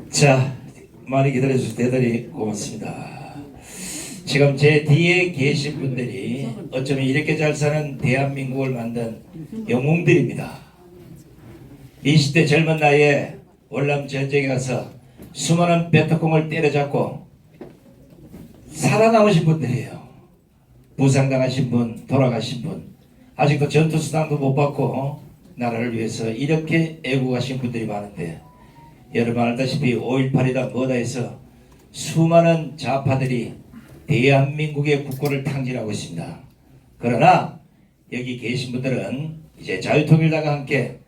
자, 많이 기다려주셔서 대단히 고맙습니다. 지금 제 뒤에 계신 분들이 어쩌면 이렇게 잘 사는 대한민국을 만든 영웅들입니다. 20대 젊은 나이에 월남 전쟁에 가서 수많은 베트콩을 때려잡고 살아남으신 분들이에요. 부상당하신 분, 돌아가신 분, 아직도 전투수당도 못 받고 나라를 위해서 이렇게 애국하신 분들이 많은데, 여러분 알다시피 5.18이다 뭐다 해서 수많은 좌파들이 대한민국의 국고를 탕진하고 있습니다. 그러나 여기 계신 분들은 이제 자유통일당과 함께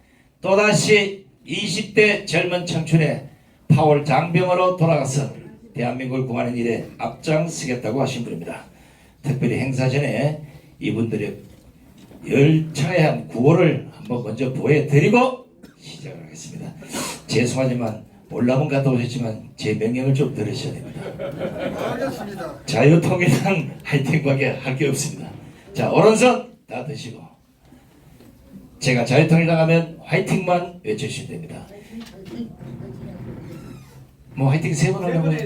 또다시 20대 젊은 청춘의 파월 장병으로 돌아가서 대한민국을 구하는 일에 앞장서겠다고 하신 분입니다. 특별히 행사 전에 이분들의 열창한 구호를 한번 먼저 보여드리고 시작을 하겠습니다. 죄송하지만 월남은 갔다 오셨지만 제 명령을 좀 들으셔야 됩니다. 알겠습니다. 자유통일당 화이팅밖에 할 게 없습니다. 자, 오른손 다 드시고 제가 자유통일당 하면 화이팅만 외쳐주시면 됩니다. 뭐 화이팅 3번 하려고요?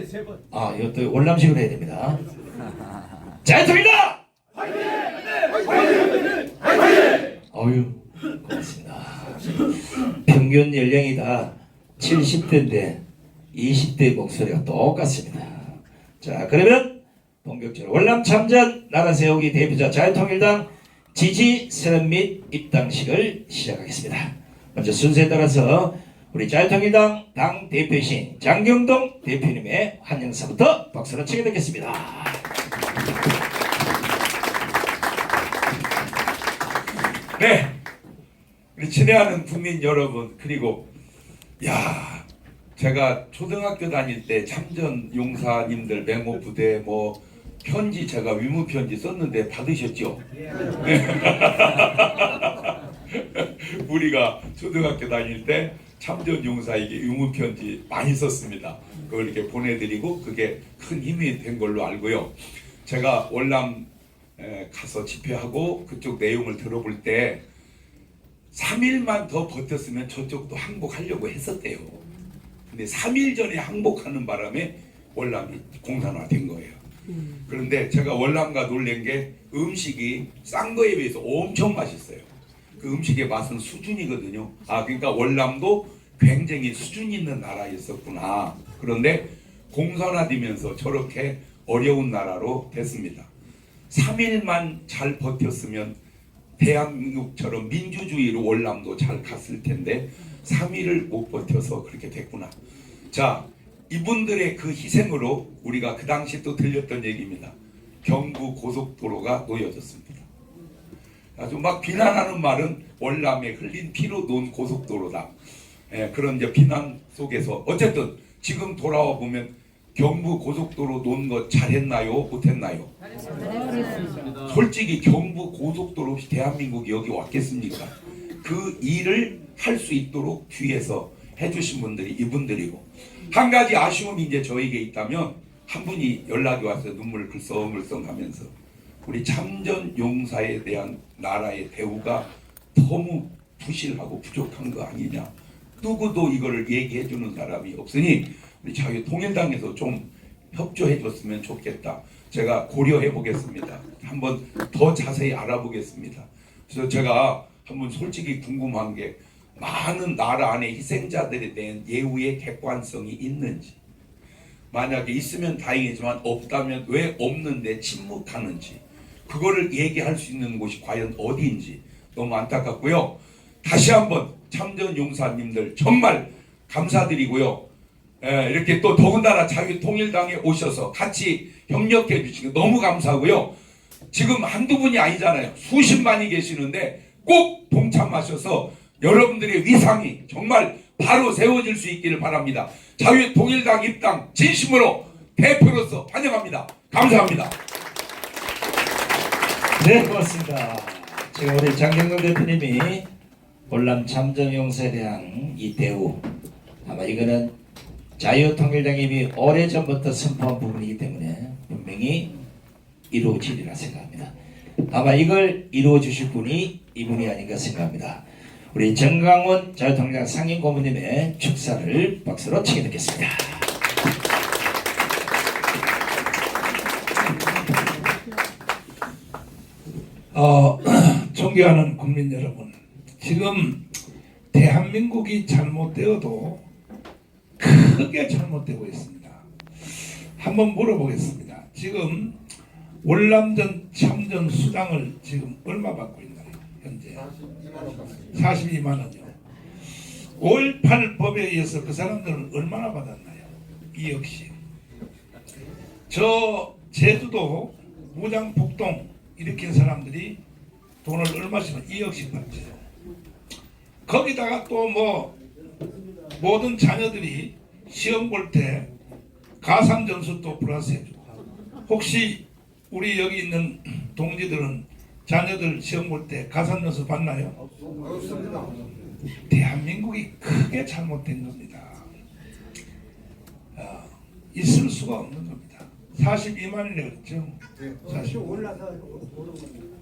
아, 이것도 월남식으로 해야 됩니다. 자유통일당! 화이팅! 화이팅! 화이팅! 어휴, 고맙습니다. 평균 연령이 다 70대인데 20대 목소리가 똑같습니다. 자, 그러면 본격적으로 월남 참전 나라 세우기 대표자 자유통일당 지지 선언 및 입당식을 시작하겠습니다. 먼저 순서에 따라서 우리 자유통일당 당 대표이신 장경동 대표님의 환영사부터 박수로 치게 되겠습니다. 네, 우리 친애하는 국민 여러분, 그리고 제가 초등학교 다닐 때 참전 용사님들 맹호 부대 뭐 편지 제가 위문 편지 썼는데 받으셨죠? 네. 우리가 초등학교 다닐 때 참전 용사에게 위문 편지 많이 썼습니다. 그걸 이렇게 보내드리고 그게 큰 힘이 된 걸로 알고요. 제가 월남 가서 집회하고 그쪽 내용을 들어볼 때 3일만 더 버텼으면 저쪽도 항복하려고 했었대요. 근데 3일 전에 항복하는 바람에 월남이 공산화된 거예요. 그런데 제가 월남과 놀란 게 음식이 싼 거에 비해서 엄청 맛있어요. 그 음식의 맛은 수준이거든요. 그러니까 월남도 굉장히 수준 있는 나라였었구나. 그런데 공산화되면서 저렇게 어려운 나라로 됐습니다. 3일만 잘 버텼으면 대한민국처럼 민주주의로 월남도 잘 갔을 텐데 3일을 못 버텨서 그렇게 됐구나. 자, 이분들의 그 희생으로 우리가 그 당시 또 들렸던 얘기입니다. 경부 고속도로가 놓여졌습니다. 아주 막 비난하는 말은 월남에 흘린 피로 놓은 고속도로다. 그런 이제 비난 속에서 어쨌든 지금 돌아와 보면 경부 고속도로 놓은 거 잘했나요? 못했나요? 잘했습니다. 솔직히 경부 고속도로 없이 대한민국이 여기 왔겠습니까? 그 일을 할 수 있도록 뒤에서 해주신 분들이 이분들이고, 한 가지 아쉬움이 이제 저에게 있다면 한 분이 연락이 와서 눈물을 글썽글썽 하면서 우리 참전 용사에 대한 나라의 대우가 너무 부실하고 부족한 거 아니냐, 누구도 이거를 얘기해 주는 사람이 없으니 우리 자유통일당에서 좀 협조해 줬으면 좋겠다. 제가 고려해 보겠습니다. 한번 더 자세히 알아보겠습니다. 그래서 제가 한번 솔직히 궁금한 게, 많은 나라 안에 희생자들에 대한 예우의 객관성이 있는지, 만약에 있으면 다행이지만 없다면 왜 없는데 침묵하는지, 그거를 얘기할 수 있는 곳이 과연 어디인지 너무 안타깝고요. 다시 한번 참전 용사님들 정말 감사드리고요. 이렇게 또 더군다나 자유통일당에 오셔서 같이 협력해 주시고 너무 감사하고요. 지금 한두 분이 아니잖아요. 수십만이 계시는데 꼭 동참하셔서 여러분들의 위상이 정말 바로 세워질 수 있기를 바랍니다. 자유통일당 입당 진심으로 대표로서 환영합니다. 감사합니다. 네, 고맙습니다. 지금 우리 장경동 대표님이 월남 참전용사에 대한 이 대우, 아마 이거는 자유통일당이 이미 오래전부터 선포한 부분이기 때문에 분명히 이루어지리라 생각합니다. 아마 이걸 이루어 주실 분이 이분이 아닌가 생각합니다. 우리 정강원 자유통일당 상임고문님의 축사를 박수로 청해 듣겠습니다. 존경하는 국민 여러분, 지금 대한민국이 잘못되어도 크게 잘못되고 있습니다. 한번 물어보겠습니다. 지금 월남전 참전 수당을 지금 얼마 받고 있나요? 현재 42만 원이요. 5.18 법에 의해서 그 사람들은 얼마나 받았나요? 2억씩. 저 제주도 무장폭동 일으킨 사람들이 돈을 얼마씩 2억씩 받죠. 거기다가 또 뭐 모든 자녀들이 시험 볼 때 가산 점수 또 플러스 해주고, 혹시 우리 여기 있는 동지들은 자녀들 시험 볼 때 가산 점수 받나요? 없습니다. 대한민국이 크게 잘못된 겁니다. 있을 수가 없는 겁니다. 42만이라고 그랬죠? 40.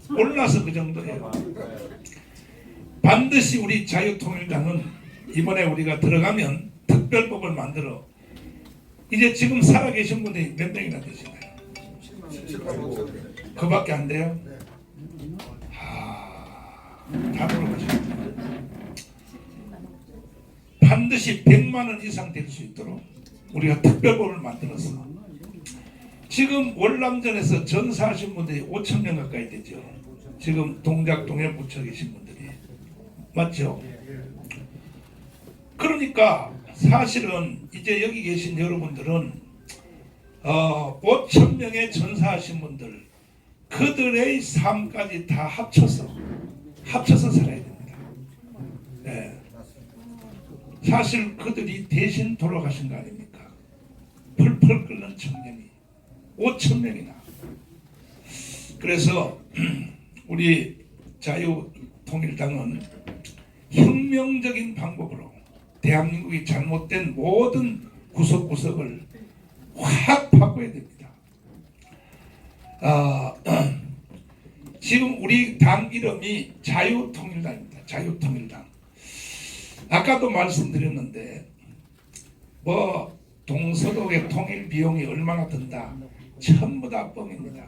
올라서 그 정도예요. 반드시 우리 자유통일당은 이번에 우리가 들어가면 특별법을 만들어, 이제 지금 살아계신 분들이 몇 명이나 되시나요? 7만 그밖에 안 돼요? 네. 다 돌아가셨습니다. 반드시 100만 원 이상 될 수 있도록 우리가 특별법을 만들어서, 지금 월남전에서 전사하신 분들이 5천 명 가까이 되죠. 지금 동작동에 묻혀 계신 분들이. 맞죠? 그러니까 사실은 이제 여기 계신 여러분들은 5천 명의 전사하신 분들, 그들의 삶까지 다 합쳐서 살아야 됩니다. 네. 사실 그들이 대신 돌아가신 거 아닙니까? 펄펄 끓는 청년이 5천 명이나. 그래서 우리 자유통일당은 혁명적인 방법으로 대한민국이 잘못된 모든 구석구석을 확 바꿔야 됩니다. 지금 우리 당 이름이 자유통일당입니다. 자유통일당. 아까도 말씀드렸는데 뭐 동서독의 통일 비용이 얼마나 든다, 전부 다 뻥입니다.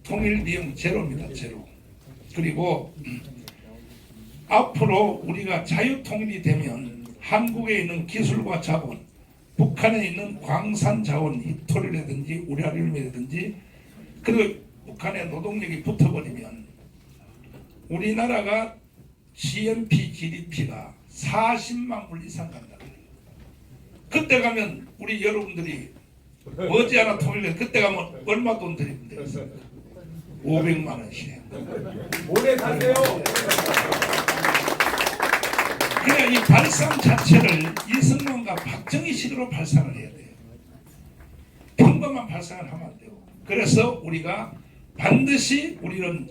통일 비용 제로입니다. 제로. 그리고 앞으로 우리가 자유통일이 되면 한국에 있는 기술과 자본, 북한에 있는 광산 자원, 힙토리라든지 우라늄이라든지, 그리고 북한의 노동력이 붙어버리면 우리나라가 GNP, GDP가 40만 불 이상 간다. 그때 가면 우리 여러분들이 머지않아 통일돼, 그때 가면 얼마 돈 드리면 되겠습니까? 500만 원씩. 오래 사세요. 그냥 이 발상 자체를 이승만과 박정희식으로 발상을 해야 돼요. 평범한 발상을 하면 안 되고. 그래서 우리가 반드시 우리는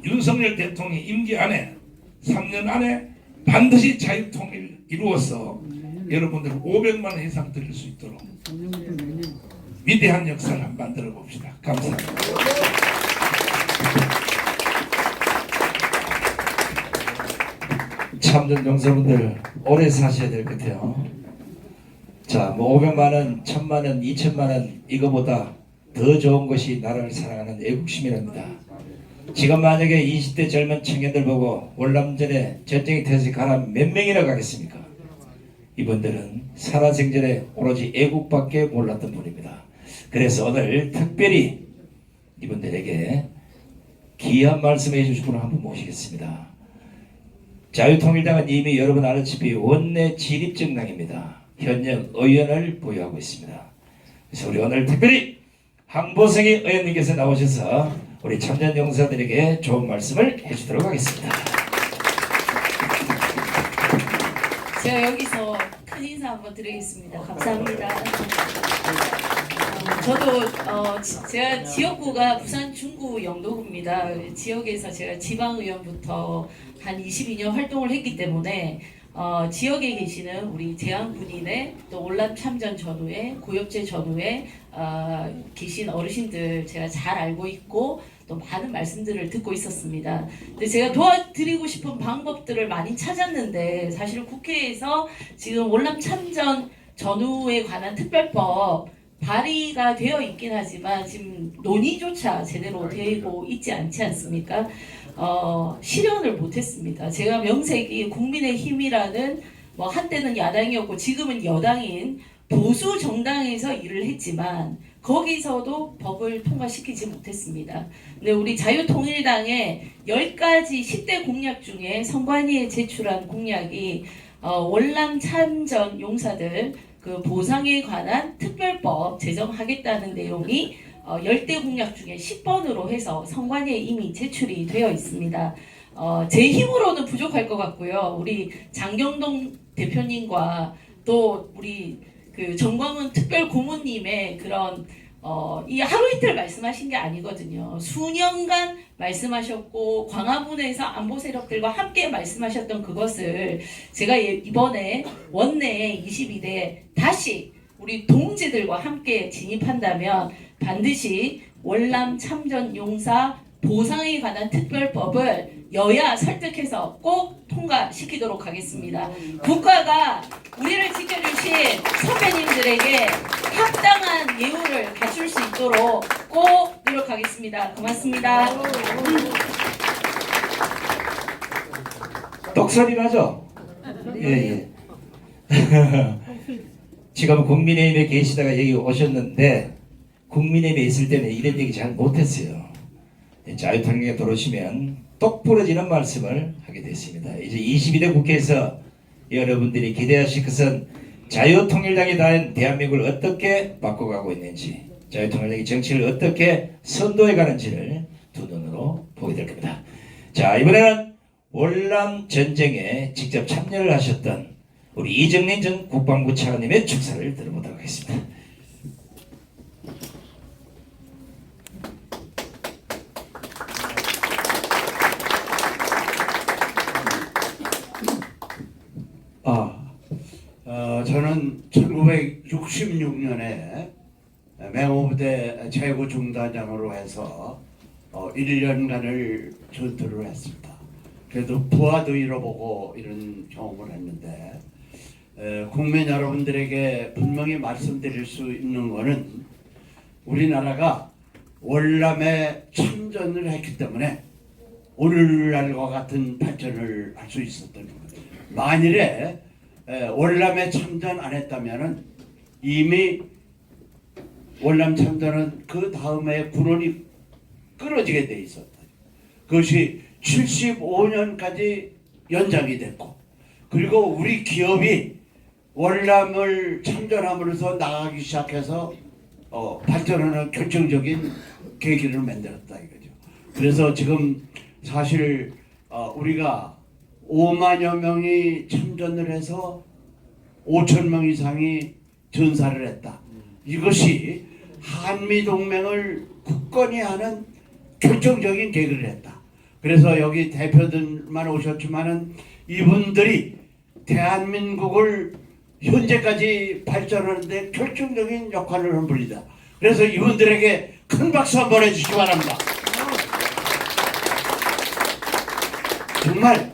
윤석열 대통령 임기 안에 3년 안에 반드시 자유통일 이루어서 여러분들 500만 원 이상 드릴 수 있도록 위대한 역사를 한번 만들어 봅시다. 감사합니다. 참전 용사분들 오래 사셔야 될 것 같아요. 자, 뭐 500만 원, 1000만 원, 2000만 원 이거보다 더 좋은 것이 나라를 사랑하는 애국심이랍니다. 지금 만약에 20대 젊은 청년들 보고 월남전에 전쟁이 터져서 가라 몇 명이나 가겠습니까? 이분들은 살아생전에 오로지 애국밖에 몰랐던 분입니다. 그래서 오늘 특별히 이분들에게 귀한 말씀 해주실 분을 한분 모시겠습니다. 자유통일당은 이미 여러분 알다시피 원내 진입정당입니다. 현역 의원을 보유하고 있습니다. 그래서 우리 오늘 특별히 황보성희 의원님께서 나오셔서 우리 참전 용사들에게 좋은 말씀을 해주도록 하겠습니다. 제가 여기서 큰 인사 한번 드리겠습니다. 감사합니다. 저도 제가 지역구가 부산 중구 영도구입니다. 지역에서 제가 지방의원부터 한 22년 활동을 했기 때문에 지역에 계시는 우리 대한군인의 또 월남 참전 전후에 고엽제 전후에 계신 어르신들 제가 잘 알고 있고 또 많은 말씀들을 듣고 있었습니다. 근데 제가 도와드리고 싶은 방법들을 많이 찾았는데 사실 국회에서 지금 월남 참전 전후에 관한 특별법 발의가 되어 있긴 하지만 지금 논의조차 제대로 되고 있지 않지 않습니까? 실현을 못했습니다. 제가 명색이 국민의힘이라는 뭐 한때는 야당이었고 지금은 여당인 보수 정당에서 일을 했지만 거기서도 법을 통과시키지 못했습니다. 근데 우리 자유통일당의 10가지 10대 공약 중에 선관위에 제출한 공약이 월남 참전 용사들 그 보상에 관한 특별법 제정하겠다는 내용이 10대 공약 중에 10번으로 해서 선관위에 이미 제출이 되어 있습니다. 제 힘으로는 부족할 것 같고요. 우리 장경동 대표님과 또 우리 그 정광훈 특별 고문님의 그런 이 하루 이틀 말씀하신 게 아니거든요. 수년간 말씀하셨고 광화문에서 안보 세력들과 함께 말씀하셨던 그것을 제가 이번에 원내에 22대 다시 우리 동지들과 함께 진입한다면 반드시 월남 참전 용사 보상에 관한 특별법을 여야 설득해서 꼭 통과시키도록 하겠습니다. 국가가 우리를 지켜주신 선배님들에게 합당한 예우를 갖출 수 있도록 꼭 노력하겠습니다. 고맙습니다. 똑소리 나죠? 예. 지금 국민의힘에 계시다가 여기 오셨는데 국민의힘에 있을 때는 이런 얘기 잘 못했어요. 자유통일에 들어오시면 똑 부러지는 말씀을 하게 됐습니다. 이제 22대 국회에서 여러분들이 기대하실 것은 자유통일당이 단 대한민국을 어떻게 바꿔가고 있는지, 자유통일당이 정치를 어떻게 선도해 가는지를 두 눈으로 보게 될 겁니다. 자, 이번에는 월남 전쟁에 직접 참여를 하셨던 우리 이정린 전 국방부 차관님의 축사를 들어보도록 하겠습니다. 저는 1966년에 맹호부대 제구 중단장으로 해서 1년간을 전투를 했습니다. 그래도 부하도 잃어보고 이런 경험을 했는데 국민 여러분들에게 분명히 말씀드릴 수 있는 것은 우리나라가 월남에 참전을 했기 때문에 오늘날과 같은 발전을 할 수 있었던 겁니다. 만일에 월남에 참전 안 했다면은 이미 월남 참전은 그 다음에 군원이 끊어지게 돼 있었다. 그것이 75년까지 연장이 됐고, 그리고 우리 기업이 월남을 참전함으로써 나가기 시작해서 발전하는 결정적인 계기를 만들었다 이거죠. 그래서 지금 사실 우리가 5만여 명이 참전을 해서 5천 명 이상이 전사를 했다. 이것이 한미동맹을 굳건히 하는 결정적인 계기를 했다. 그래서 여기 대표들만 오셨지만은 이분들이 대한민국을 현재까지 발전하는데 결정적인 역할을 한 분이다. 그래서 이분들에게 큰 박수 한번 해주시기 바랍니다. 정말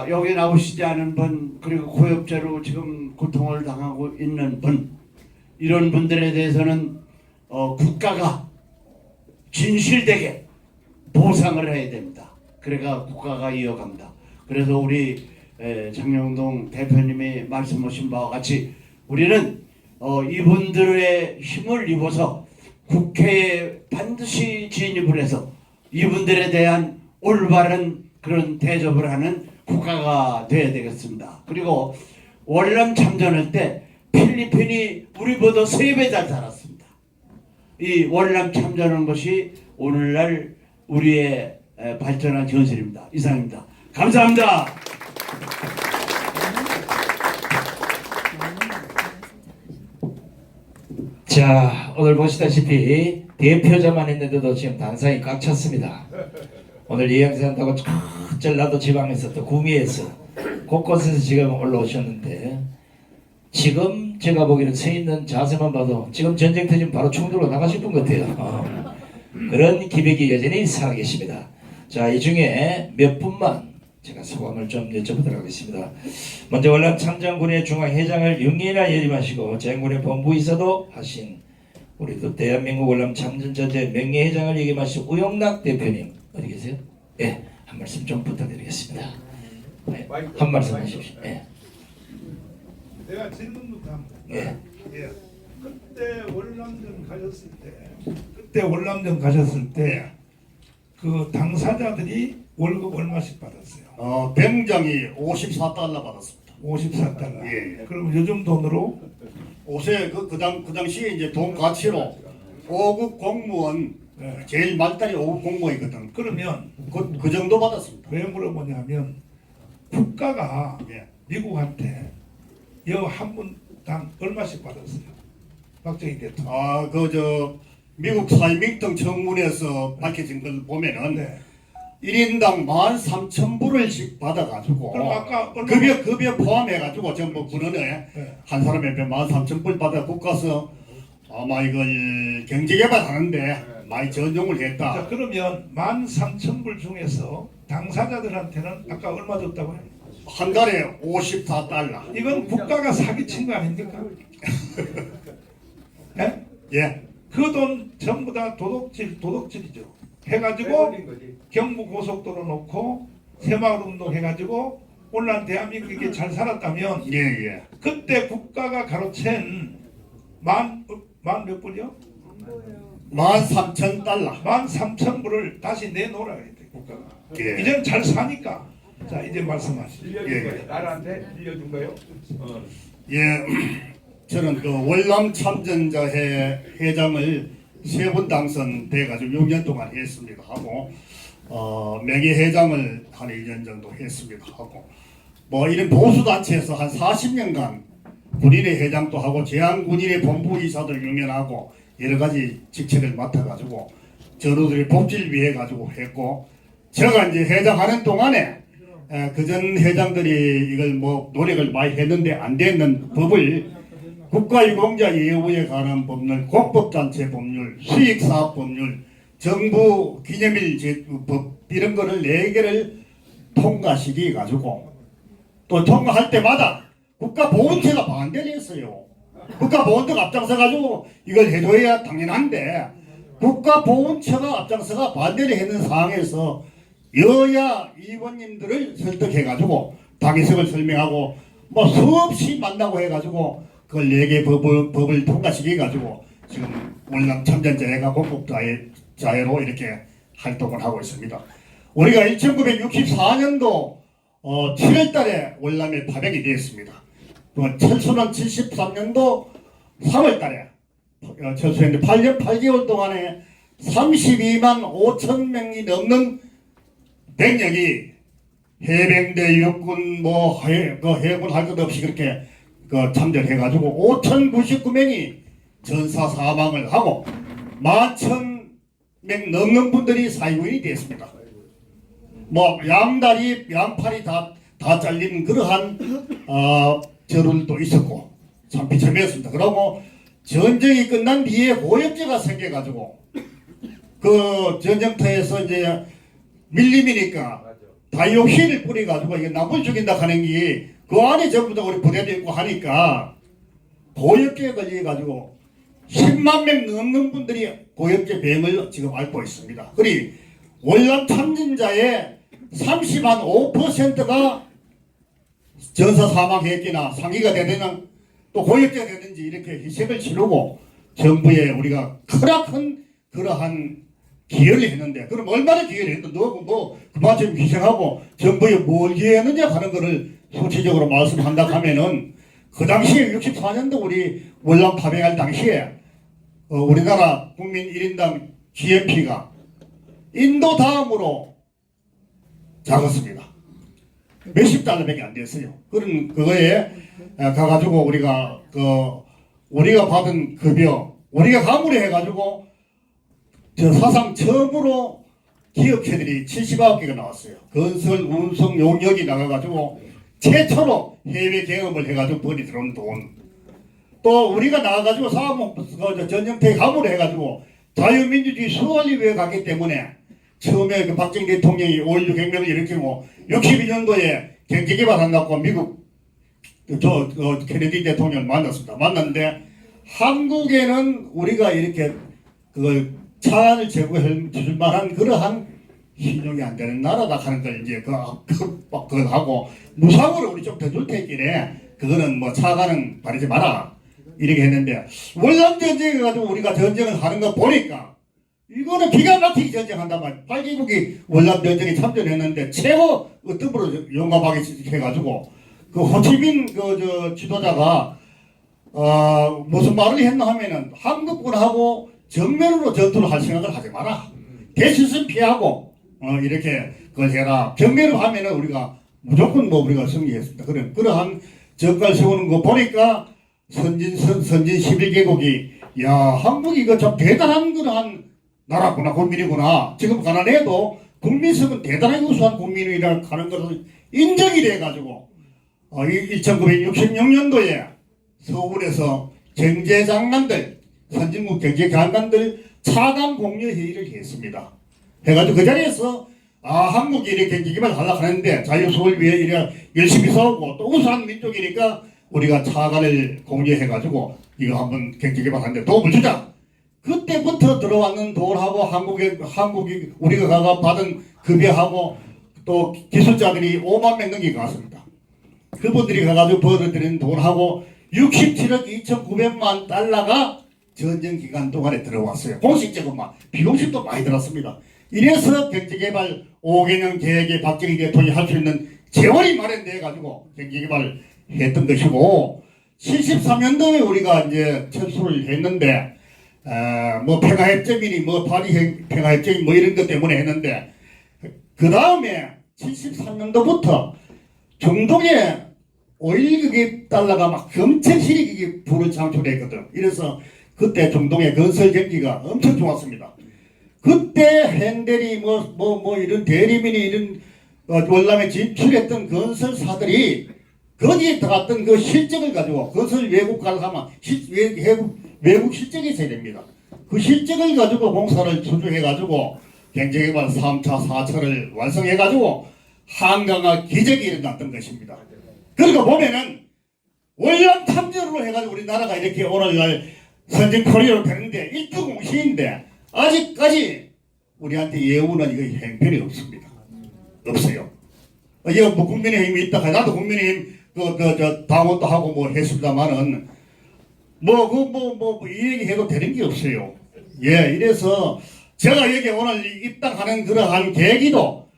여기 나오시지 않은 분, 그리고 고엽제로 지금 고통을 당하고 있는 분, 이런 분들에 대해서는 국가가 진실되게 보상을 해야 됩니다. 그래가 국가가 이어갑니다. 그래서 우리 장영동 대표님이 말씀하신 바와 같이 우리는 이분들의 힘을 입어서 국회에 반드시 진입을 해서 이분들에 대한 올바른 그런 대접을 하는 국가가 되어야 되겠습니다. 그리고 월남 참전할 때 필리핀이 우리보다 3배 잘 살았습니다. 이 월남 참전한 것이 오늘날 우리의 발전한 현실입니다. 이상입니다. 감사합니다. 자, 오늘 보시다시피 대표자만 했는데도 지금 단상이 꽉 찼습니다. 오늘 예양산다고 전라도 지방에서 또 구미에서 곳곳에서 지금 올라오셨는데, 지금 제가 보기에는 서 있는 자세만 봐도 지금 전쟁 터지면 바로 총들로 나가실 분 같아요. 그런 기백이 여전히 살아계십니다. 자, 이 중에 몇 분만 제가 소감을 좀 여쭤보도록 하겠습니다. 먼저 월남 참전군의 중앙회장을 6년이나 연임하시고 전군의 본부이사도 하신 우리 또 대한민국 월남 참전자재 명예회장을 역임하신 우영락 대표님 어디 계세요? 예, 한 말씀 좀 부탁드리겠습니다. 네, 한 말씀 하십시오. 예. 내가 질문부터 합니다. 예. 예. 그때 월남전 가셨을 때 그 당사자들이 월급 얼마씩 받았어요? 병장이 54달러 받았습니다. 54달러. 예. 그럼 요즘 돈으로 옷에 그 당시에 이제 돈 가치로 5급 공무원 예. 제일 말단이 5급 공무원이거든. 그러면 그 정도 받았습니다. 왜 물어보냐면 국가가 예. 미국한테 여 한 분당 얼마씩 받았어요? 박정희 대통령. 미국 사이밍턴 청문회에서 밝혀진 걸 보면은 네. 1인당 13,000불을씩 받아가지고 그럼 아까 얼마- 급여 포함해가지고 전부 군원에 네. 한 사람에 13,000불 받아 국가서 아마 이걸 경제개발하는데 많이 전용을 자, 했다. 그러면 13,000불 중에서 당사자들한테는 아까 얼마 줬다고요? 한 달에 54달러. 이건 국가가 사기친 거 아닙니까? 예? 예. 그 돈 전부 다 도둑질이죠. 해가지고 경부 고속도로 놓고 새마을 운동 해가지고 오늘 대한민국이 이렇게 잘 살았다면 예. 그때 국가가 가로챈 몇 불이요? 13,000달러. 13,000불을 다시 내놓으라 그랬대 국가가. 예. 이제는 잘 사니까. 자 이제 말씀하시죠. 빌려준 거예요. 나라한테 빌려준 거예요. 예, 저는 그 월남 참전자 회장을 3번 당선돼 가지고 6년 동안 했습니다 하고 명예회장을 한 2년 정도 했습니다 하고 뭐 이런 보수 단체에서 한 40년간 군인의 회장도 하고 제한군인의 본부이사도 유면하고 여러 가지 직책을 맡아 가지고 전우들의 복지를 위해 가지고 했고 제가 이제 회장하는 동안에 그전 회장들이 이걸 뭐 노력을 많이 했는데 안 되는 법을 국가유공자 예우에 관한 법률, 공법단체 법률, 수익사업 법률, 정부 기념일 법 이런 거를 4개를 통과시키 가지고 또 통과할 때마다 국가보훈처가 반대를 했어요. 국가보훈처가 앞장서 가지고 이걸 해줘야 당연한데 국가보훈처가 앞장서가 반대를 했는 상황에서 여야 의원님들을 설득해가지고 당위성을 설명하고 뭐 수없이 만나고 해가지고 그걸 4개 법을 통과시켜가지고 지금 월남 참전자회가 공급자회로 이렇게 활동을 하고 있습니다. 우리가 1964년도 7월달에 월남에 파병이 되었습니다. 철수는 73년도 3월달에 철수했는데 8년 8개월 동안에 32만 5천 명이 넘는 병력이 해병대, 육군, 해군 할 것 없이 그렇게 참전해가지고 5,099명이 전사 사망을 하고 11,000명 넘는 분들이 사유인이 됐습니다. 뭐 양다리, 양팔이 다 잘린 그러한 저들도 있었고 참 비참했습니다. 그러고 전쟁이 끝난 뒤에 고엽제가 생겨가지고 그 전쟁터에서 이제 밀림이니까 다이옥신을 뿌려가지고 이게 나무를 죽인다 하는 게 그 안에 전부 다 우리 부대도 있고 하니까 고엽제에 걸려가지고 10만 명 넘는 분들이 고엽제 병을 지금 앓고 있습니다. 그리 월남 참전자의 30한 5%가 전사 사망했기나 상기가 되는 또 고엽제가 되든지 이렇게 희생을 치르고 정부에 우리가 크나큰 그러한 기여를 했는데 그럼 얼마나 기여를 했는데 뭐 그만큼 희생하고 정부에 뭘 기여했느냐 하는 거를 소체적으로 말씀한다 하면은 그 당시에 64년도 우리 월남 파병할 당시에 우리나라 국민 1인당 GNP가 인도 다음으로 작았습니다. 몇십 달러밖에 안 됐어요. 그런 그거에 가가지고 우리가 받은 급여 우리가 가물해 해가지고 저 사상 처음으로 기업체들이 79개가 나왔어요. 건설, 운송, 용역이 나가가지고 최초로 해외 경험을 해가지고 벌이 들어온 돈. 또 우리가 나가가지고 전쟁터에 가물해 해가지고 자유민주주의 수월리에 갔기 때문에 처음에 그 박정희 대통령이 5.16 혁명을 일으키고 62년도에 경제개발한다고 미국 케네디 대통령을 만났습니다. 만났는데 한국에는 우리가 이렇게 그걸 차안을 제공해 줄 만한 그러한 신용이 안 되는 나라다 하는 걸 이제 그걸 하고 무상으로 우리 좀 더 줄 테니까 그거는 뭐 차관은 바르지 마라 이렇게 했는데 월남 전쟁 가지고 우리가 전쟁을 하는 거 보니까 이거는 기가 막히게 전쟁한단 말이야. 8개국이 월남 전쟁에 참전했는데 최고 어떤 용감하게 해가지고 그 호치민 그 지도자가 무슨 말을 했나 하면은 한국군하고 정면으로 전투를 할 생각을 하지 마라. 대실선 피하고 이렇게 그걸 해라. 정면으로 하면은 우리가 무조건 뭐 우리가 승리했습니다. 그러한 적갈 세우는 거 보니까 선진 11개국이 야 한국이 이거 참 대단한 그러한 나라구나 국민이구나. 지금 가난해도 국민성은 대단하게 우수한 국민이라 하는 것을 인정이 돼가지고 1966년도에 서울에서 경제장관들 선진국 경제장관들 차관 공여 회의를 했습니다. 해가지고 그 자리에서 한국이 이렇게 경제개발 하려고 하는데 자유서울 위해 이래 열심히 싸우고 또 우수한 민족이니까 우리가 차관을 공유해가지고 이거 한번 경제개발하는데 도움을 주자. 그때부터 들어왔는 돈하고 한국이 우리가 가가 받은 급여하고 또 기술자들이 5만 명 넘게 갔습니다. 그분들이 가가지고 벌어들인 돈하고 67억 2,900만 달러가 전쟁 기간 동안에 들어왔어요. 공식적으로만 비공식도 많이 들었습니다. 이래서 경제개발 5개년 계획에 박정희 대통령이 할 수 있는 재원이 마련돼 가지고 경제개발을 했던 것이고 73년도에 우리가 이제 철수를 했는데 뭐 평화협정이니 뭐 파리 평화협정이 뭐 이런 것 때문에 했는데 그 다음에 73년도부터 중동에 5.16억 달러가 막 엄청 실익이 불을 창출했거든. 이래서 그때 중동의 건설 경기가 엄청 좋았습니다. 그때 hendel이 이런 대리민이 이런 월남에 진출했던 건설사들이 거기에 들어갔던 그 실적을 가지고 건설 외국 가서 하면 외국 실적이 있어야 됩니다. 그 실적을 가지고 공사를 수주해가지고 경제개발 3차, 4차를 완성해가지고 한강화 기적이 일어났던 것입니다. 그러니까 보면은 월남 참전으로 해가지고 우리나라가 이렇게 오늘날 선진 코리아로 되는데 1등 공신인데 아직까지 우리한테 예우는 이거 행편이 없습니다. 없어요. 이거 뭐 국민의힘이 있다 하 나도 국민의힘 당원도 하고 뭐 했습니다만은 이 얘기 해도 되는 게 없어요. 예, 이래서 제가 여기 오늘 입당하는 그러한 계기도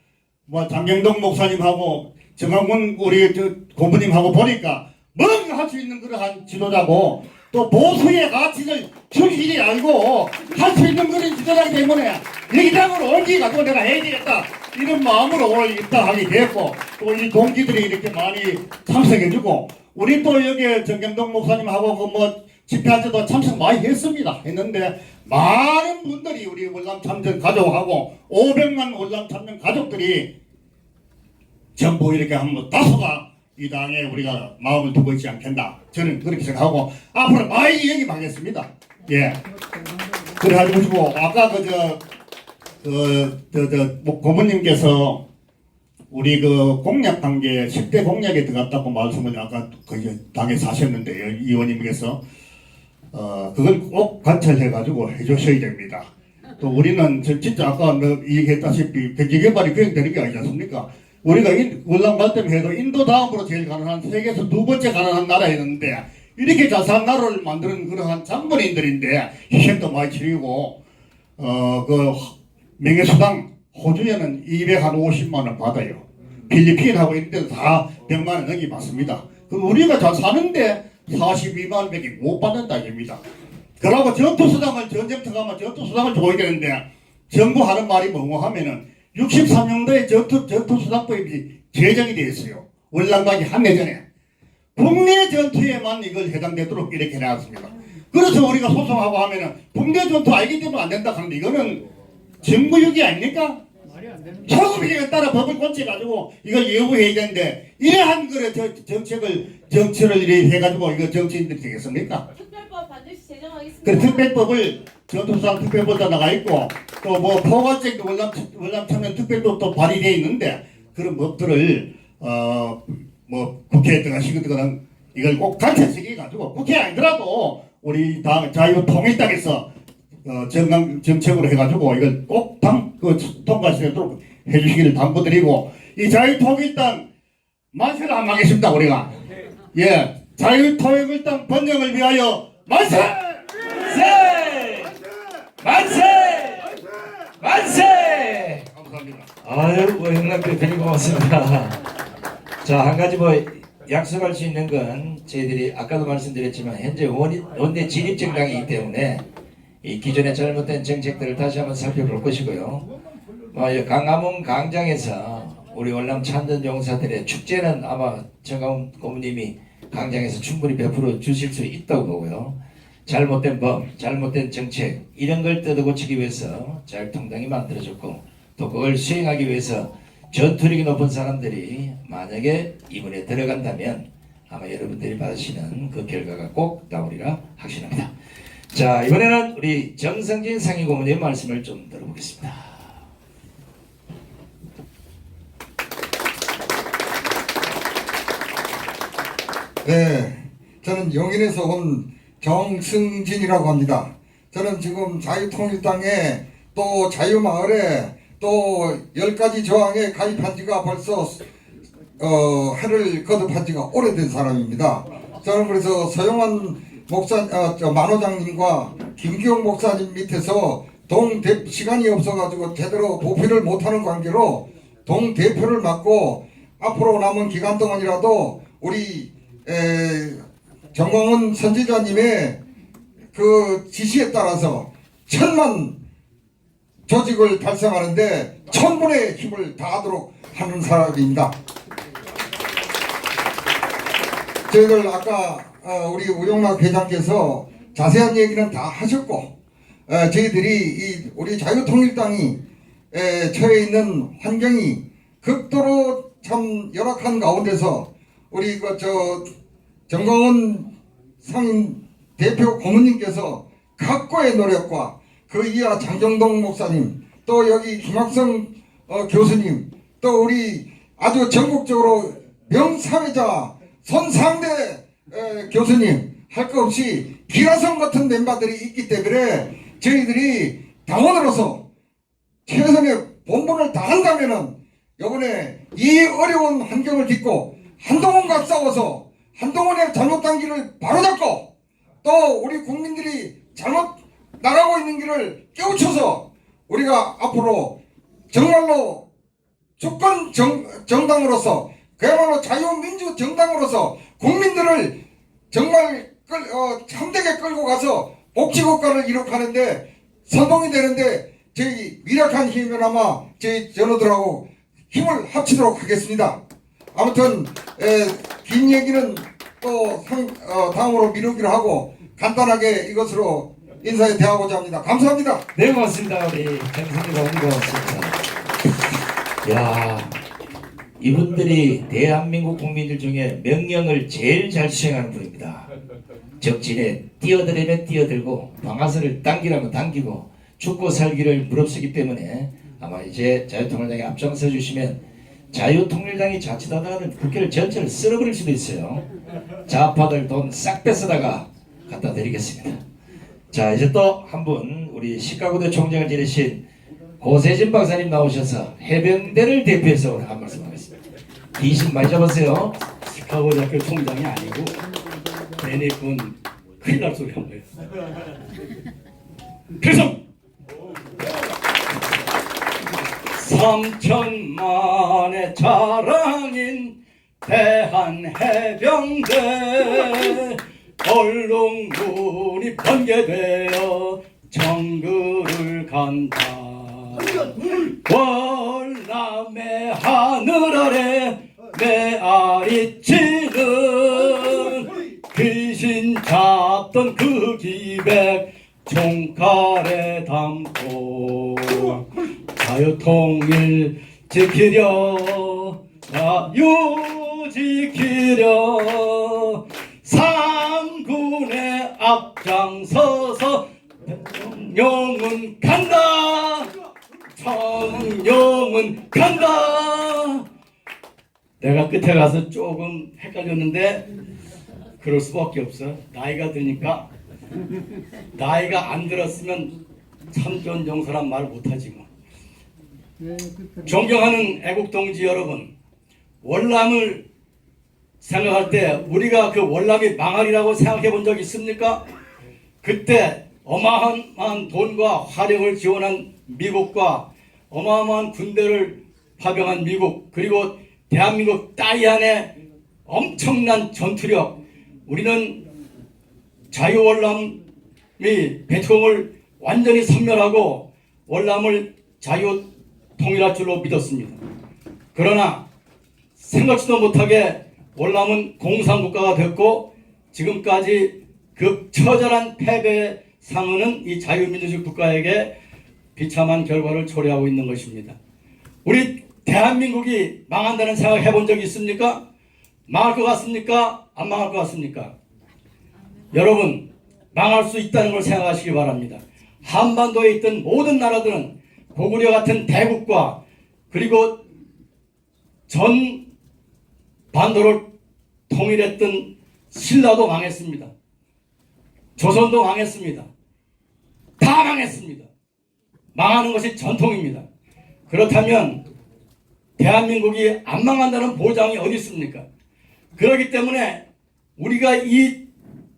뭐 장경동 목사님하고 정강훈 우리 고모님하고 보니까 뭔가 할 수 있는 그러한 지도자고 또 보수의 가치를 충실히 알고 할 수 있는 그런 지도자이기 때문에 이 당을 옮기가지고 내가 해야 되겠다 이런 마음으로 오늘 입당하게 됐고 또 이 동기들이 이렇게 많이 참석해주고 우리 또 여기 정경동 목사님하고 그 뭐 집회할 때도 참석 많이 했는데 많은 분들이 우리 월남 참전 가족하고 500만 월남 참전 가족들이 전부 이렇게 한번 다소가 이 당에 우리가 마음을 두고 있지 않겠나 저는 그렇게 생각하고 앞으로 많이 얘기하겠습니다. 예. 그래가지고 아까 고모님께서 우리 그 공약 단계 10대 공약에 들어갔다고 말씀을 아까 그 당에 사셨는데요. 의원님께서 그걸 꼭 관찰해가지고 해주셔야 됩니다. 또 우리는 진짜 아까 얘기했다시피 경제개발이 그냥 되는 게 아니지 않습니까? 우리가 월남 갈 때만 해도 인도 다음으로 제일 가난한 세계에서 두 번째 가난한 나라였는데 이렇게 잘 사는 나라를 만드는 그러한 장본인들인데 희생도 많이 치르고 그 명예수당 호주에는 250만 원 받아요. 필리핀하고 이런 데도 다 100만 원 넘게 받습니다. 우리가 잘 사는데 42만 원밖에 못 받는다 입니다. 그러고 전투수당을 전쟁터 가면 전투수당을 줘야 되는데 정부 하는 말이 뭐고 하면은 63년도에 전투수당법이 제정이 되어 있어요. 월남가기 한 해 전에 국내 전투에만 이걸 해당되도록 이렇게 해놨습니다. 그래서 우리가 소송하고 하면은 국내 전투 알기 때문에 안 된다 하는데 이거는 정부유기 아닙니까? 소급비에 따라 법을 고쳐가지고 이걸 예우해야 되는데 이러한 정치를 이래 해가지고 이거 정치인들이 되겠습니까? 특별법 반드시 제정하겠습니다. 그 특별법을 전투수상 특별법도 나가 있고 또 뭐 포괄적인 월남 청년 특별법 도 발의되어 있는데 그런 법들을 뭐 국회에 들어가시거든 이걸 꼭 단체식해 가지고 국회 아니더라도 우리 당 자유통일당에서 정책으로 해가지고 이걸 꼭 통과시도록 해주시기를 당부드리고 이 자유통일당 만세를 한번 하겠습니다 우리가. 예, 자유통일당 번영을 위하여 만세! 만세! 만세! 감사합니다. 아유, 형님 대표님 고맙습니다. 자, 한 가지 뭐 약속할 수 있는 건 저희들이 아까도 말씀드렸지만 현재 원내 진입정당이기 때문에 이 기존의 잘못된 정책들을 다시 한번 살펴볼 것이고요. 강화문 강장에서 우리 월남 참전 용사들의 축제는 아마 정강훈 고문님이 강장에서 충분히 베풀어 주실 수 있다고 보고요. 잘못된 법, 잘못된 정책 이런 걸 뜯어고치기 위해서 자유통당이 만들어졌고 또 그걸 수행하기 위해서 전투력이 높은 사람들이 만약에 이번에 들어간다면 아마 여러분들이 받으시는 그 결과가 꼭 나오리라 확신합니다. 자, 이번에는 우리 정성진 상임고문의 말씀을 좀 들어보겠습니다. 네, 저는 용인에서 온 정승진이라고 합니다. 저는 지금 자유통일당에 또 자유마을에 또 10가지 조항에 가입한 지가 벌써 해를 거듭한 지가 오래된 사람입니다. 저는 그래서 서영환 만호장님과 김기용 목사님 밑에서 시간이 없어가지고 제대로 도피를 못하는 관계로 동대표를 맡고 앞으로 남은 기간 동안이라도 우리 정광훈 선지자님의 그 지시에 따라서 1000만 조직을 달성하는데 1000분의 힘을 다하도록 하는 사람입니다. 저희들 아까 우리 우용락 회장께서 자세한 얘기는 다 하셨고 저희들이 우리 자유통일당이 처해 있는 환경이 극도로 참 열악한 가운데서 우리 정광훈 상임 대표 고문님께서 각고의 노력과 그 이하 장정동 목사님 또 여기 김학성 교수님 또 우리 아주 전국적으로 명사회자 손상대 교수님 할 것 없이 기라성 같은 멤버들이 있기 때문에 저희들이 당원으로서 최선의 본분을 다한다면은 이번에 이 어려운 환경을 딛고 한동훈과 싸워서 한동훈의 잘못한 길을 바로잡고 또 우리 국민들이 잘못 나가고 있는 길을 깨우쳐서 우리가 앞으로 정말로 주권 정당으로서 그야말로 자유민주 정당으로서 국민들을 정말 참되게 끌고 가서 복지국가를 이룩하는데 선동이 되는데 저희 미력한 힘이면 아마 저희 전우들하고 힘을 합치도록 하겠습니다. 아무튼 긴 얘기는 또 다음으로 미루기로 하고 간단하게 이것으로 인사에 대하고자 합니다. 감사합니다. 네, 고맙습니다. 우리 정성진 고문 고맙습니다. 야, 이분들이 대한민국 국민들 중에 명령을 제일 잘 수행하는 분입니다. 적진에 뛰어들면 뛰어들고 방아쇠를 당기라면 당기고 죽고 살기를 무릅쓰기 때문에 아마 이제 자유통일당에 앞장서 주시면 자유통일당이 자칫하다가는 국회를 전체를 쓸어버릴 수도 있어요. 좌파들 돈 싹 뺏어다가 갖다 드리겠습니다. 자, 이제 또 한 분 우리 시카고대 총장을 지내신 고세진 박사님 나오셔서 해병대를 대표해서 오늘 한 말씀 하겠습니다. 귀신 많이 잡았어요. 시카고 대학교 총장이 아니고 내내 그건 큰일 날 소리 한 거예요. 필성! 3천만의 자랑인 대한해병대 얼룩무늬 번개되어 정글을 간다. 월남의 하늘 아래 메아리 치는 귀신 잡던 그 기백 총칼에 담고 자유통일 지키려 자유 지키려 상군의 앞장서서 청룡은 간다. 청룡은 간다. 내가 끝에 가서 조금 헷갈렸는데 그럴 수밖에 없어. 나이가 드니까. 나이가 안 들었으면 참전용사란 말 못하지 뭐. 존경하는 애국동지 여러분, 월남을 생각할 때 우리가 그 월남이 망하리라고 생각해 본 적 있습니까? 그때 어마어마한 돈과 화력을 지원한 미국과 어마어마한 군대를 파병한 미국, 그리고 대한민국 땅 안에 엄청난 전투력, 우리는 자유월남이 베트콩을 완전히 섬멸하고 월남을 자유 통일할 줄로 믿었습니다. 그러나 생각지도 못하게 월남은 공산국가가 됐고 지금까지 그 처절한 패배의 상흔은 이 자유민주주의 국가에게 비참한 결과를 초래하고 있는 것입니다. 우리 대한민국이 망한다는 생각 해본 적이 있습니까? 망할 것 같습니까? 안 망할 것 같습니까? 여러분, 망할 수 있다는 걸 생각하시기 바랍니다. 한반도에 있던 모든 나라들은 고구려 같은 대국과 그리고 전 반도를 통일했던 신라도 망했습니다. 조선도 망했습니다. 다 망했습니다. 망하는 것이 전통입니다. 그렇다면 대한민국이 안 망한다는 보장이 어디 있습니까? 그렇기 때문에 우리가 이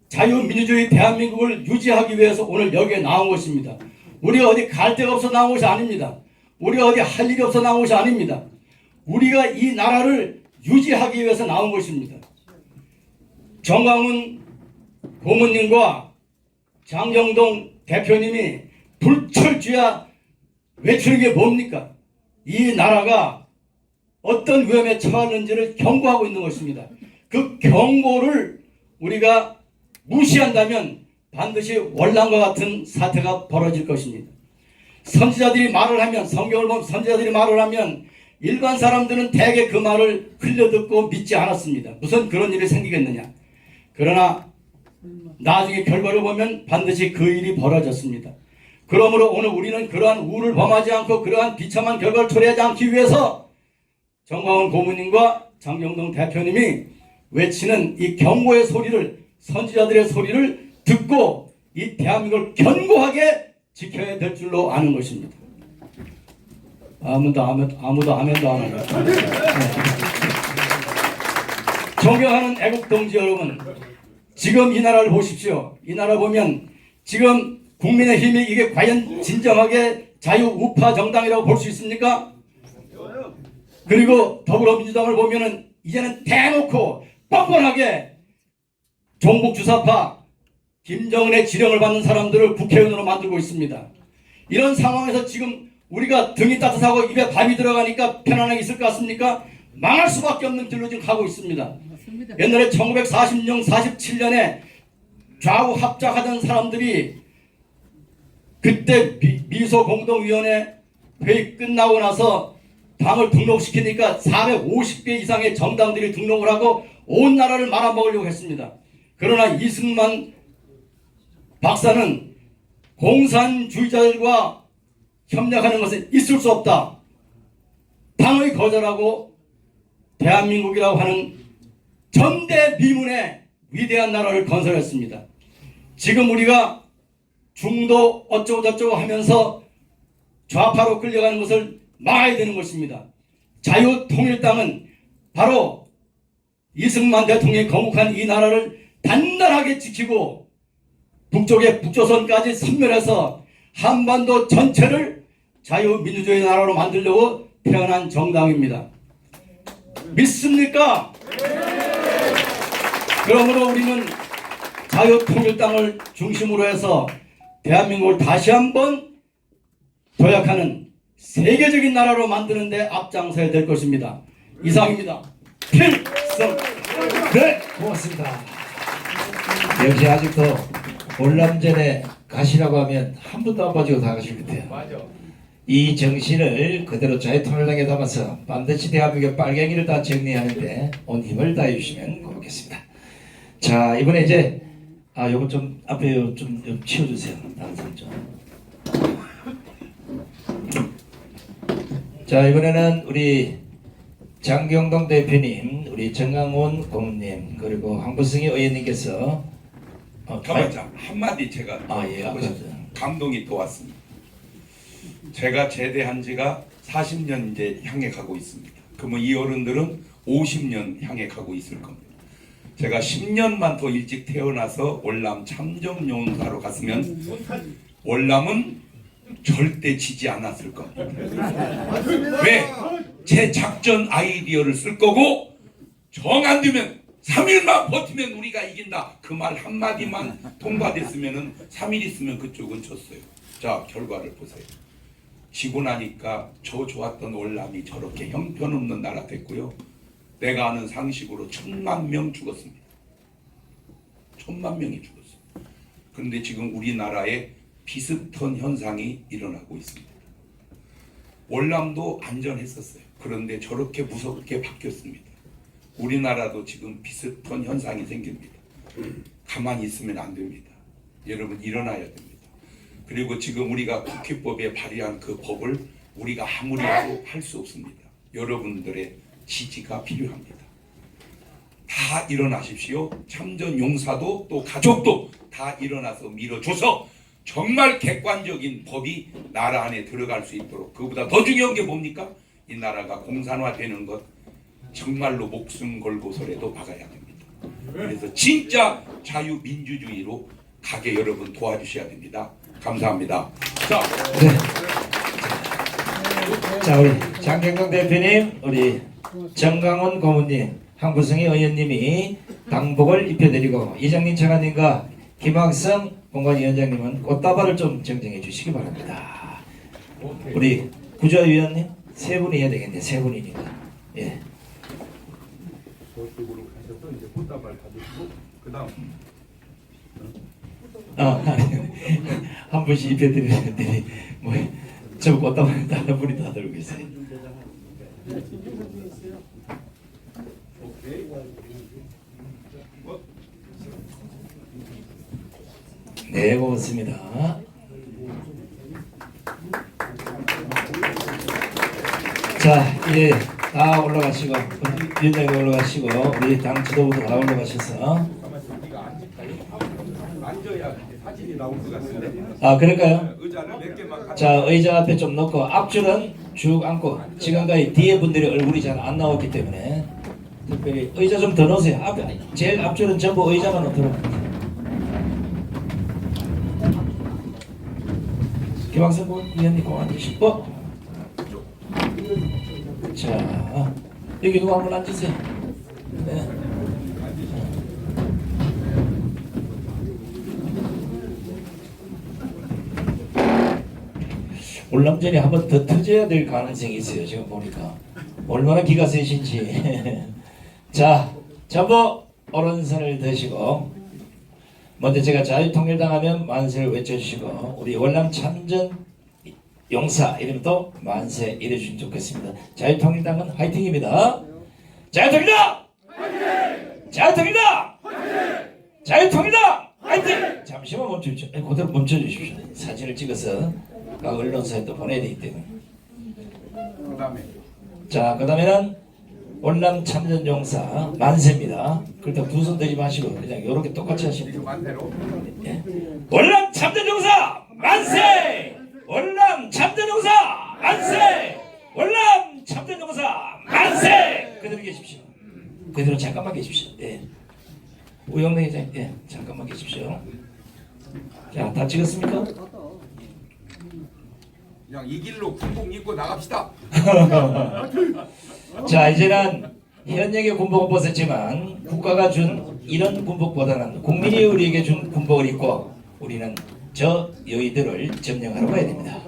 자유민주주의 대한민국을 유지하기 위해서 오늘 여기에 나온 것입니다. 우리가 어디 갈 데가 없어 나온 것이 아닙니다. 우리가 어디 할 일이 없어 나온 것이 아닙니다. 우리가 이 나라를 유지하기 위해서 나온 것입니다. 정광훈 고문님과 장경동 대표님이 불철주야 외치는 게 뭡니까? 이 나라가 어떤 위험에 처하는지를 경고하고 있는 것입니다. 그 경고를 우리가 무시한다면 반드시 월남과 같은 사태가 벌어질 것입니다. 선지자들이 말을 하면, 성경을 보면 선지자들이 말을 하면 일반 사람들은 대개 그 말을 흘려듣고 믿지 않았습니다. 무슨 그런 일이 생기겠느냐. 그러나 나중에 결과를 보면 반드시 그 일이 벌어졌습니다. 그러므로 오늘 우리는 그러한 우를 범하지 않고 그러한 비참한 결과를 초래하지 않기 위해서 정광훈 고문님과 장경동 대표님이 외치는 이 경고의 소리를, 선지자들의 소리를 듣고 이 대한민국을 견고하게 지켜야 될 줄로 아는 것입니다. 아무도 아멘도 안 하네요. 존경하는 애국동지 여러분, 지금 이 나라를 보십시오. 이 나라 보면 지금 국민의힘이 이게 과연 진정하게 자유우파 정당이라고 볼 수 있습니까? 그리고 더불어민주당을 보면은 이제는 대놓고 뻔뻔하게 종북주사파 김정은의 지령을 받는 사람들을 국회의원으로 만들고 있습니다. 이런 상황에서 지금 우리가 등이 따뜻하고 입에 밥이 들어가니까 편안하게 있을 것 같습니까? 망할 수밖에 없는 길로 지금 가고 있습니다. 옛날에 1946년, 47년에 좌우 합작하던 사람들이 그때 미소공동위원회 회의 끝나고 나서 당을 등록시키니까 450개 이상의 정당들이 등록을 하고 온 나라를 말아먹으려고 했습니다. 그러나 이승만 박사는 공산주의자들과 협력하는 것은 있을 수 없다. 당의 거절하고 대한민국이라고 하는 전대미문의 위대한 나라를 건설했습니다. 지금 우리가 중도 어쩌고저쩌고 하면서 좌파로 끌려가는 것을 막아야 되는 것입니다. 자유통일당은 바로 이승만 대통령이 건국한 이 나라를 단단하게 지키고 북쪽의 북조선까지 섬멸해서 한반도 전체를 자유민주주의 나라로 만들려고 태어난 정당입니다. 믿습니까? 그러므로 우리는 자유통일당을 중심으로 해서 대한민국을 다시 한번 도약하는 세계적인 나라로 만드는 데 앞장서야 될 것입니다. 이상입니다. 필성. 네, 고맙습니다. 역시 아직도 월남전에 가시라고 하면 한 분도 안 빠지고 다 가실 것 같아요. 맞아. 이 정신을 그대로 자유통일당에 담아서 반드시 대한민국의 빨갱이를 다 정리하는데 온 힘을 다해 주시면 고맙겠습니다. 자, 이번에 이제 요거 좀 앞에 좀 치워주세요. 다른 사람 좀. 자, 이번에는 우리 장경동 대표님, 우리 정강훈 고문님, 그리고 황부승희 의원님께서 가만자 한마디 제가 예, 하고 싶어요. 감동이 또 왔습니다. 제가 제대한 지가 40년 이제 향해 가고 있습니다. 그러면 이 어른들은 50년 향해 가고 있을 겁니다. 제가 10년만 더 일찍 태어나서 월남 참전용사로 갔으면 월남은 절대 지지 않았을 겁니다. 왜? 제 작전 아이디어를 쓸 거고 정 안 되면 3일만 버티면 우리가 이긴다. 그 말 한마디만 통과됐으면 3일 있으면 그쪽은 졌어요. 자, 결과를 보세요. 지고 나니까 저 좋았던 월남이 저렇게 형편없는 나라 됐고요. 내가 아는 상식으로 1000만 명 죽었습니다. 1000만 명이 죽었어요. 그런데 지금 우리나라에 비슷한 현상이 일어나고 있습니다. 월남도 안전했었어요. 그런데 저렇게 무섭게 바뀌었습니다. 우리나라도 지금 비슷한 현상이 생깁니다. 가만히 있으면 안 됩니다. 여러분 일어나야 됩니다. 그리고 지금 우리가 국회법에 발의한 그 법을 우리가 아무리 해도 할 수 없습니다. 여러분들의 지지가 필요합니다. 다 일어나십시오. 참전 용사도 또 가족도 다 일어나서 밀어줘서 정말 객관적인 법이 나라 안에 들어갈 수 있도록, 그보다 더 중요한 게 뭡니까? 이 나라가 공산화되는 것 정말로 목숨 걸고서라도 막아야 됩니다. 그래서 진짜 자유민주주의로 가게 여러분 도와주셔야 됩니다. 감사합니다. 자, 우리 장경동 대표님, 우리 정강훈 고문님, 황부승희 의원님이 당복을 입혀드리고 이장님 차관님과 김학성 공관위원장님은 꽃다발을 좀 정정해 주시기 바랍니다. 우리 구조위원님 세 분이 해야 되겠네. 세 분이니까. 예. 저쪽으로 가셔서 이제 꽃다발 받으시고 그다음 한 분씩 입혀드리는데 저 꽃다발 다른 분이 다 들고 있어요. 네, 고맙습니다. 자, 이제 다 올라가시고 위원장님 올라가시고 우리 당 지도부도 다 올라가셔서 앉아야 사진이 나올 것 같은데. 그럴까요? 의자를 몇 개만 갖다. 자, 의자 앞에 좀 놓고 앞줄은 쭉 앉고 지금까지 뒤에 분들이 얼굴이 잘 안 나왔기 때문에 특별히 의자 좀 더 놓으세요. 앞에 제일 앞줄은 전부 의자만 놓도록. 김학성 위원님 공안 주시고 자, 여기 누구 한번 앉으세요. 네. 월남전이 한 번 더 터져야 될 가능성이 있어요. 지금 보니까 얼마나 기가 세신지. 자, 전부 오른손을 드시고 먼저 제가 자유통일당 하면 만세를 외쳐주시고 우리 월남 참전 용사 이름도 만세 이래주시면 좋겠습니다. 자유통일당은 화이팅입니다. 자유통일당! 화이팅! 자유통일당! 화이팅! 자유통일당! 화이팅! 잠시만 멈춰주십시오. 그대로 멈춰주십시오. 사진을 찍어서 각 언론사에 또 보내야 되기 때문에. 자, 그 다음에는 월남 참전용사 만세입니다. 그렇다고 두 손 들지 마시고 그냥 이렇게 똑같이 하시면 돼요. 예. 월남 참전용사 만세! 월남 참전용사 만세! 월남 참전용사 만세! 그대로 계십시오. 그대로 잠깐만 계십시오. 예. 우영래 회장님, 예, 잠깐만 계십시오. 자, 다 찍었습니까? 그냥 이 길로 군복 입고 나갑시다. 자, 이제는 현역의 군복은 벗었지만 국가가 준 이런 군복보다는 국민이 우리에게 준 군복을 입고 우리는 저 여의들을 점령하러 가야 됩니다.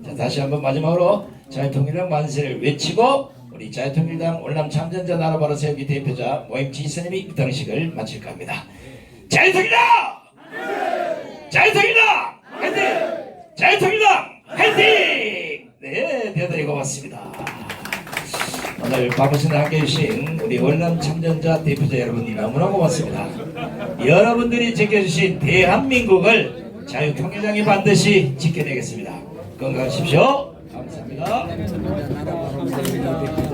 자, 다시 한번 마지막으로 자유통일당 만세를 외치고 우리 자유통일당 월남 참전자 나라 바로 세우기 대표자 모임 지선님이 입당식을 마칠까 합니다. 자유통일당! 자유통일당! 화이팅! 자유통일당! 화이팅! 네, 대단히 고맙습니다. 오늘 바쁘신데 함께 해주신 우리 월남 참전자 대표자 여러분 너무나 고맙습니다. 여러분들이 지켜주신 대한민국을 자유통일당이 반드시 지켜내겠습니다. 건강하십시오. 감사합니다. 감사합니다.